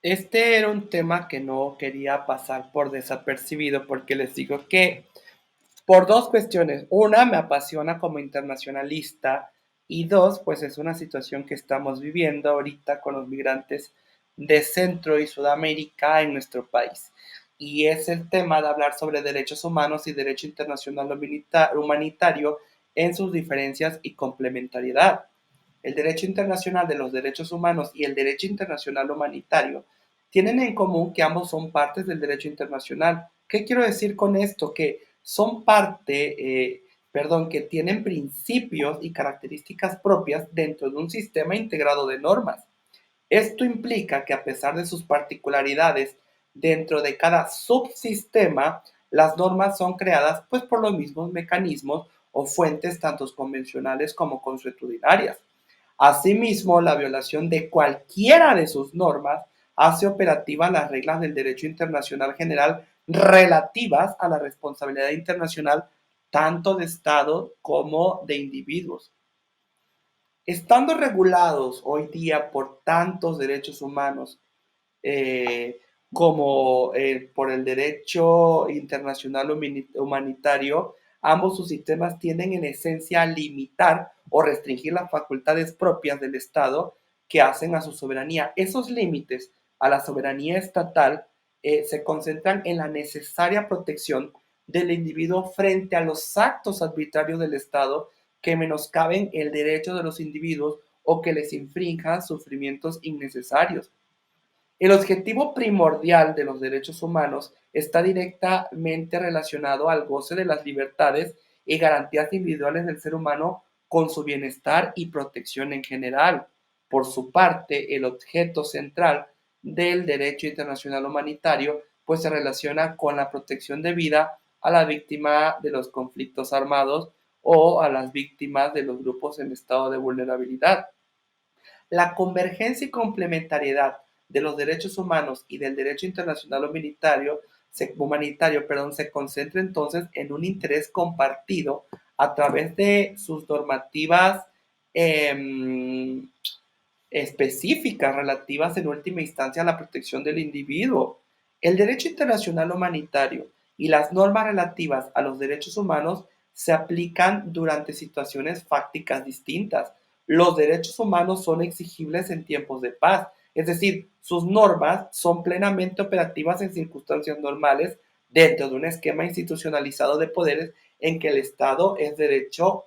Este era un tema que no quería pasar por desapercibido porque les digo que por dos cuestiones. Una, me apasiona como internacionalista y dos, pues es una situación que estamos viviendo ahorita con los migrantes de Centro y Sudamérica en nuestro país. Y es el tema de hablar sobre derechos humanos y derecho internacional humanitario en sus diferencias y complementariedad. El derecho internacional de los derechos humanos y el derecho internacional humanitario tienen en común que ambos son partes del derecho internacional. ¿Qué quiero decir con esto? Que son que tienen principios y características propias dentro de un sistema integrado de normas. Esto implica que a pesar de sus particularidades dentro de cada subsistema, las normas son creadas pues por los mismos mecanismos o fuentes tanto convencionales como consuetudinarias. Asimismo, la violación de cualquiera de sus normas hace operativas las reglas del derecho internacional general relativas a la responsabilidad internacional tanto de Estado como de individuos. Estando regulados hoy día por tantos derechos humanos eh, como por el derecho internacional humanitario, ambos sus sistemas tienden en esencia a limitar o restringir las facultades propias del Estado que hacen a su soberanía. Esos límites a la soberanía estatal se concentran en la necesaria protección del individuo frente a los actos arbitrarios del Estado que menoscaben el derecho de los individuos o que les infrinjan sufrimientos innecesarios. El objetivo primordial de los derechos humanos está directamente relacionado al goce de las libertades y garantías individuales del ser humano con su bienestar y protección en general. Por su parte, el objeto central del derecho internacional humanitario pues se relaciona con la protección de vida a la víctima de los conflictos armados o a las víctimas de los grupos en estado de vulnerabilidad. La convergencia y complementariedad de los derechos humanos y del derecho internacional humanitario, se concentra entonces en un interés compartido a través de sus normativas eh, específicas relativas en última instancia a la protección del individuo. El derecho internacional humanitario y las normas relativas a los derechos humanos se aplican durante situaciones fácticas distintas. Los derechos humanos son exigibles en tiempos de paz, es decir, sus normas son plenamente operativas en circunstancias normales dentro de un esquema institucionalizado de poderes en que el Estado es derecho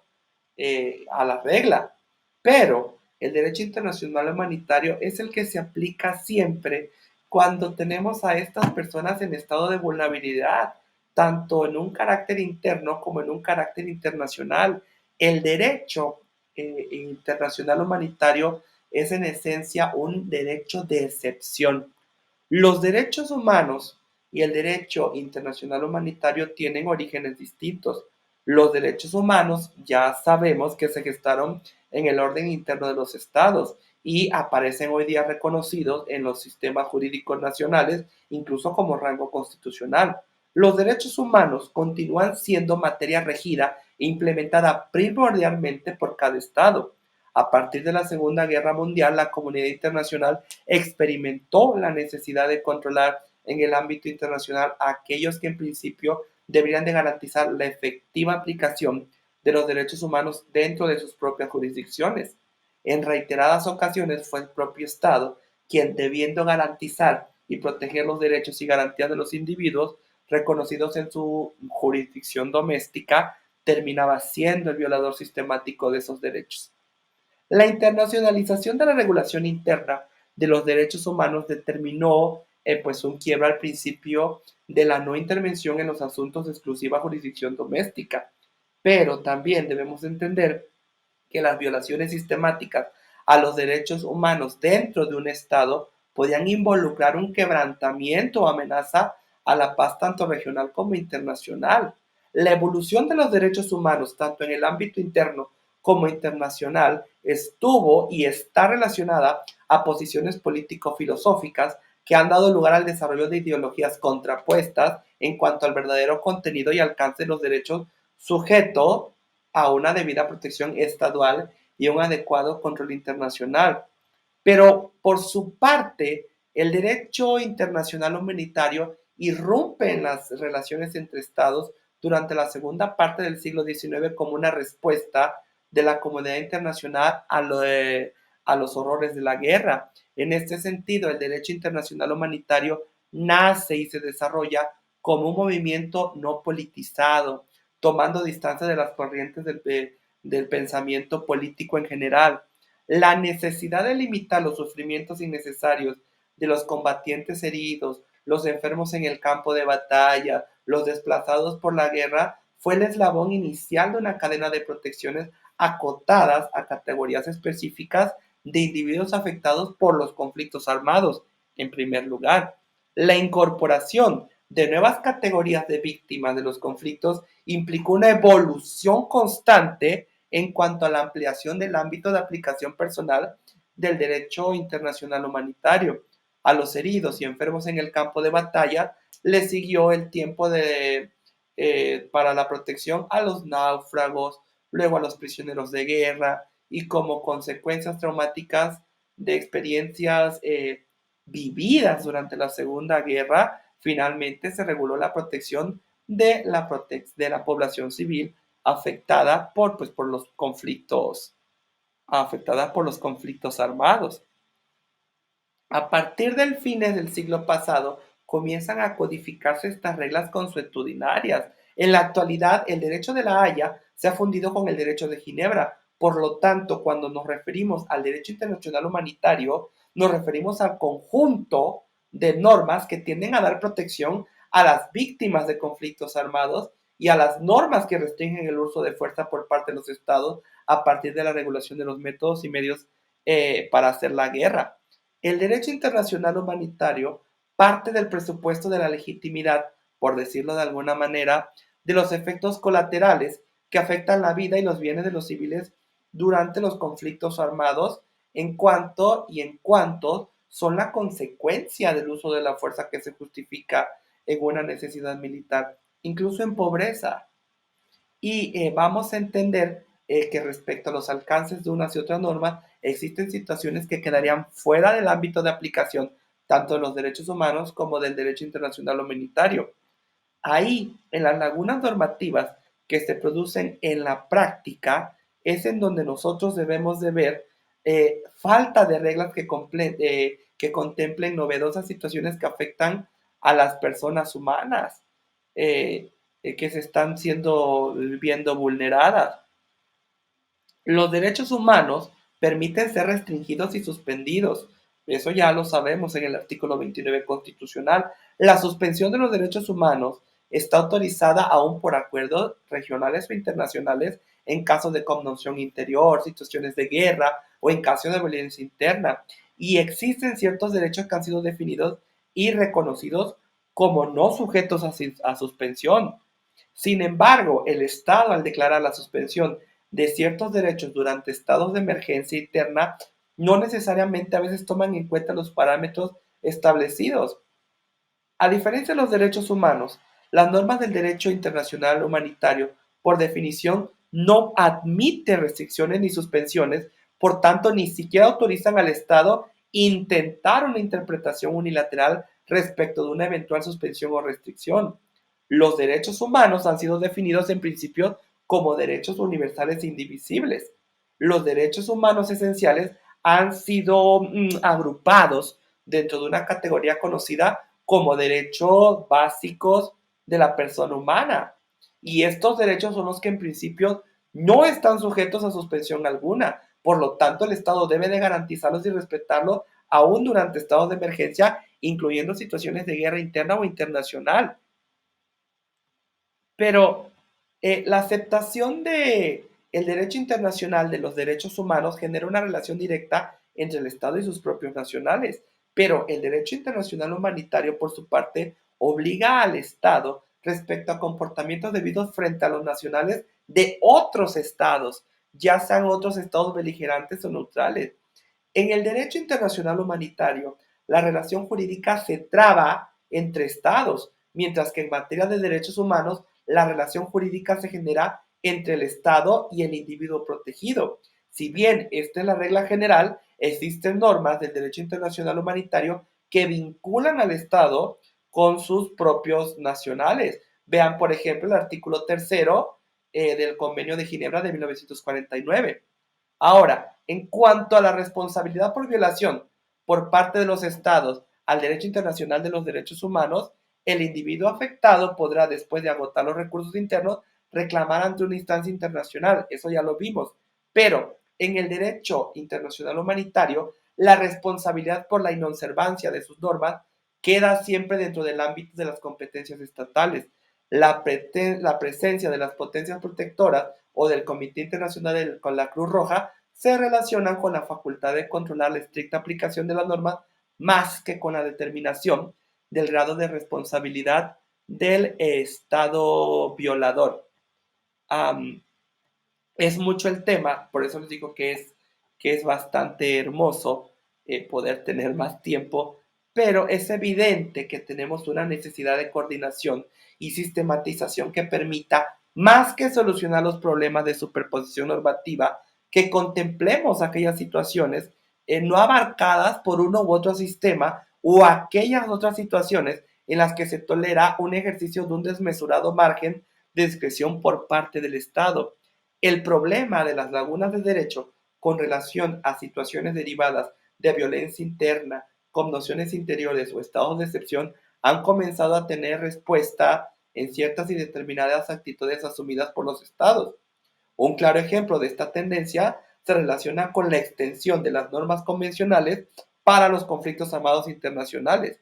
a la regla. Pero el derecho internacional humanitario es el que se aplica siempre cuando tenemos a estas personas en estado de vulnerabilidad, tanto en un carácter interno como en un carácter internacional. El derecho internacional humanitario es en esencia un derecho de excepción. Los derechos humanos y el derecho internacional humanitario tienen orígenes distintos. Los derechos humanos ya sabemos que se gestaron en el orden interno de los estados y aparecen hoy día reconocidos en los sistemas jurídicos nacionales, incluso como rango constitucional. Los derechos humanos continúan siendo materia regida e implementada primordialmente por cada estado. A partir de la Segunda Guerra Mundial, la comunidad internacional experimentó la necesidad de controlar en el ámbito internacional a aquellos que en principio deberían de garantizar la efectiva aplicación de los derechos humanos dentro de sus propias jurisdicciones. En reiteradas ocasiones fue el propio Estado quien, debiendo garantizar y proteger los derechos y garantías de los individuos reconocidos en su jurisdicción doméstica, terminaba siendo el violador sistemático de esos derechos. La internacionalización de la regulación interna de los derechos humanos determinó pues un quiebro al principio de la no intervención en los asuntos de exclusiva jurisdicción doméstica. Pero también debemos entender que las violaciones sistemáticas a los derechos humanos dentro de un Estado podían involucrar un quebrantamiento o amenaza a la paz tanto regional como internacional. La evolución de los derechos humanos, tanto en el ámbito interno como internacional, estuvo y está relacionada a posiciones político-filosóficas que han dado lugar al desarrollo de ideologías contrapuestas en cuanto al verdadero contenido y alcance de los derechos sujeto a una debida protección estatal y un adecuado control internacional. Pero por su parte, El derecho internacional humanitario irrumpe en las relaciones entre estados durante la segunda parte del siglo XIX como una respuesta de la comunidad internacional a los horrores de la guerra. En este sentido, el derecho internacional humanitario nace y se desarrolla como un movimiento no politizado, tomando distancia de las corrientes del pensamiento político en general. La necesidad de limitar los sufrimientos innecesarios de los combatientes heridos, los enfermos en el campo de batalla, los desplazados por la guerra, fue el eslabón inicial de una cadena de protecciones acotadas a categorías específicas de individuos afectados por los conflictos armados. En primer lugar, la incorporación de nuevas categorías de víctimas de los conflictos implicó una evolución constante en cuanto a la ampliación del ámbito de aplicación personal del derecho internacional humanitario. A los heridos y enfermos en el campo de batalla le siguió el tiempo para la protección a los náufragos, luego a los prisioneros de guerra y como consecuencias traumáticas de experiencias vividas durante la Segunda Guerra, finalmente se reguló la protección de la población civil afectada por los conflictos, afectada por los conflictos armados. A partir del fines del siglo pasado, comienzan a codificarse estas reglas consuetudinarias. En la actualidad, el derecho de la Haya se ha fundido con el derecho de Ginebra. Por lo tanto, cuando nos referimos al derecho internacional humanitario, nos referimos al conjunto de normas que tienden a dar protección a las víctimas de conflictos armados y a las normas que restringen el uso de fuerza por parte de los estados a partir de la regulación de los métodos y medios para hacer la guerra. El derecho internacional humanitario parte del presupuesto de la legitimidad, por decirlo de alguna manera, de los efectos colaterales que afectan la vida y los bienes de los civiles durante los conflictos armados en cuanto son la consecuencia del uso de la fuerza que se justifica en una necesidad militar, incluso en pobreza. Y vamos a entender que respecto a los alcances de unas y otras normas, existen situaciones que quedarían fuera del ámbito de aplicación tanto de los derechos humanos como del derecho internacional humanitario. Ahí, en las lagunas normativas que se producen en la práctica, es en donde nosotros debemos de ver falta de reglas que contemplen novedosas situaciones que afectan a las personas humanas. Eh, que se están viendo vulneradas. Los derechos humanos permiten ser restringidos y suspendidos. Eso ya lo sabemos en el artículo 29 constitucional. La suspensión de los derechos humanos está autorizada aún por acuerdos regionales o internacionales en caso de conmoción interior, situaciones de guerra o en caso de violencia interna. Y existen ciertos derechos que han sido definidos y reconocidos como no sujetos a suspensión. Sin embargo, el Estado, al declarar la suspensión de ciertos derechos durante estados de emergencia interna, no necesariamente a veces toman en cuenta los parámetros establecidos. A diferencia de los derechos humanos, las normas del derecho internacional humanitario, por definición, no admiten restricciones ni suspensiones, por tanto, ni siquiera autorizan al Estado intentar una interpretación unilateral respecto de una eventual suspensión o restricción. Los derechos humanos han sido definidos en principio como derechos universales e indivisibles. Los derechos humanos esenciales han sido agrupados dentro de una categoría conocida como derechos básicos de la persona humana. Y estos derechos son los que en principio no están sujetos a suspensión alguna. Por lo tanto, el Estado debe de garantizarlos y respetarlos aún durante estados de emergencia, incluyendo situaciones de guerra interna o internacional. Pero la aceptación de el derecho internacional de los derechos humanos genera una relación directa entre el Estado y sus propios nacionales. Pero el derecho internacional humanitario, por su parte, obliga al Estado respecto a comportamientos debidos frente a los nacionales de otros estados, ya sean otros estados beligerantes o neutrales. En el derecho internacional humanitario, la relación jurídica se traba entre estados, mientras que en materia de derechos humanos, la relación jurídica se genera entre el Estado y el individuo protegido. Si bien esta es la regla general, existen normas del derecho internacional humanitario que vinculan al Estado con sus propios nacionales. Vean, por ejemplo, el artículo tercero del Convenio de Ginebra de 1949. Ahora, en cuanto a la responsabilidad por violación por parte de los estados al derecho internacional de los derechos humanos, el individuo afectado podrá, después de agotar los recursos internos, reclamar ante una instancia internacional. Eso ya lo vimos. Pero en el derecho internacional humanitario, la responsabilidad por la inobservancia de sus normas queda siempre dentro del ámbito de las competencias estatales. La presencia de las potencias protectoras o del Comité Internacional con la Cruz Roja se relacionan con la facultad de controlar la estricta aplicación de las normas más que con la determinación del grado de responsabilidad del Estado violador. Um, es mucho el tema, por eso les digo que es bastante hermoso poder tener más tiempo, pero es evidente que tenemos una necesidad de coordinación y sistematización que permita, más que solucionar los problemas de superposición normativa, que contemplemos aquellas situaciones no abarcadas por uno u otro sistema o aquellas otras situaciones en las que se tolera un ejercicio de un desmesurado margen de discreción por parte del Estado. El problema de las lagunas de derecho con relación a situaciones derivadas de violencia interna, conmociones interiores o estados de excepción han comenzado a tener respuesta en ciertas y determinadas actitudes asumidas por los estados. Un claro ejemplo de esta tendencia se relaciona con la extensión de las normas convencionales para los conflictos armados internacionales.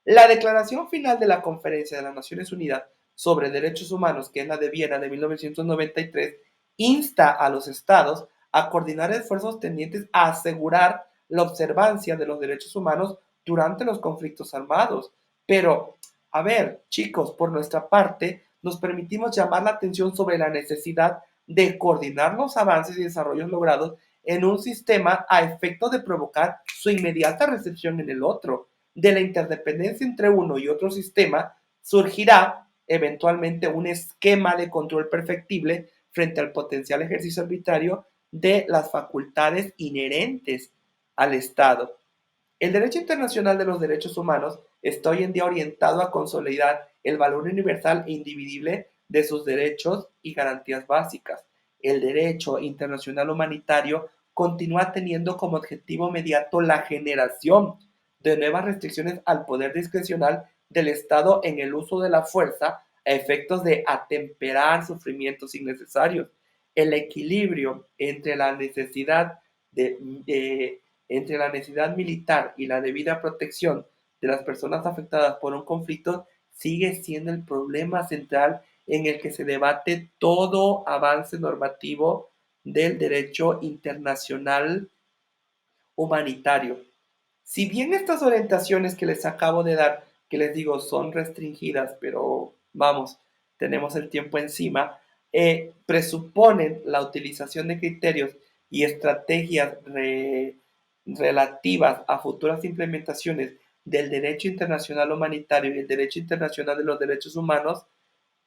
La declaración final de la Conferencia de las Naciones Unidas sobre Derechos Humanos, que es la de Viena de 1993, insta a los estados a coordinar esfuerzos tendientes a asegurar la observancia de los derechos humanos durante los conflictos armados. Pero, a ver, chicos, por nuestra parte, nos permitimos llamar la atención sobre la necesidad de coordinar los avances y desarrollos logrados en un sistema a efecto de provocar su inmediata recepción en el otro. De la interdependencia entre uno y otro sistema surgirá eventualmente un esquema de control perfectible frente al potencial ejercicio arbitrario de las facultades inherentes al Estado. El derecho internacional de los derechos humanos está hoy en día orientado a consolidar el valor universal e indivisible de sus derechos y garantías básicas. El derecho internacional humanitario continúa teniendo como objetivo inmediato la generación de nuevas restricciones al poder discrecional del Estado en el uso de la fuerza a efectos de atemperar sufrimientos innecesarios. El equilibrio entre la necesidad entre la necesidad militar y la debida protección de las personas afectadas por un conflicto sigue siendo el problema central en el que se debate todo avance normativo del derecho internacional humanitario. Si bien estas orientaciones que les acabo de dar, que les digo, son restringidas, pero vamos, tenemos el tiempo encima, presuponen la utilización de criterios y estrategias relativas a futuras implementaciones del derecho internacional humanitario y el derecho internacional de los derechos humanos,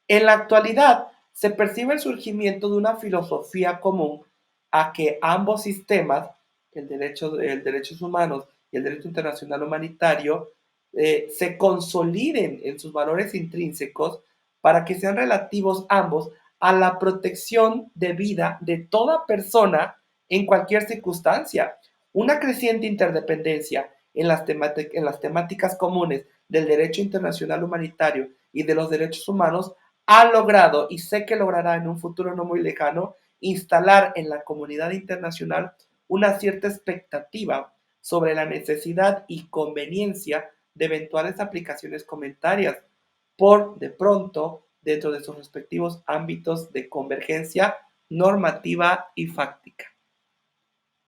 en la actualidad se percibe el surgimiento de una filosofía común a que ambos sistemas, el derechos humanos y el derecho internacional humanitario, se consoliden en sus valores intrínsecos para que sean relativos ambos a la protección de vida de toda persona en cualquier circunstancia. Una creciente interdependencia en las temáticas comunes del derecho internacional humanitario y de los derechos humanos ha logrado, y sé que logrará en un futuro no muy lejano, instalar en la comunidad internacional una cierta expectativa sobre la necesidad y conveniencia de eventuales aplicaciones comunitarias por, de pronto, dentro de sus respectivos ámbitos de convergencia normativa y fáctica.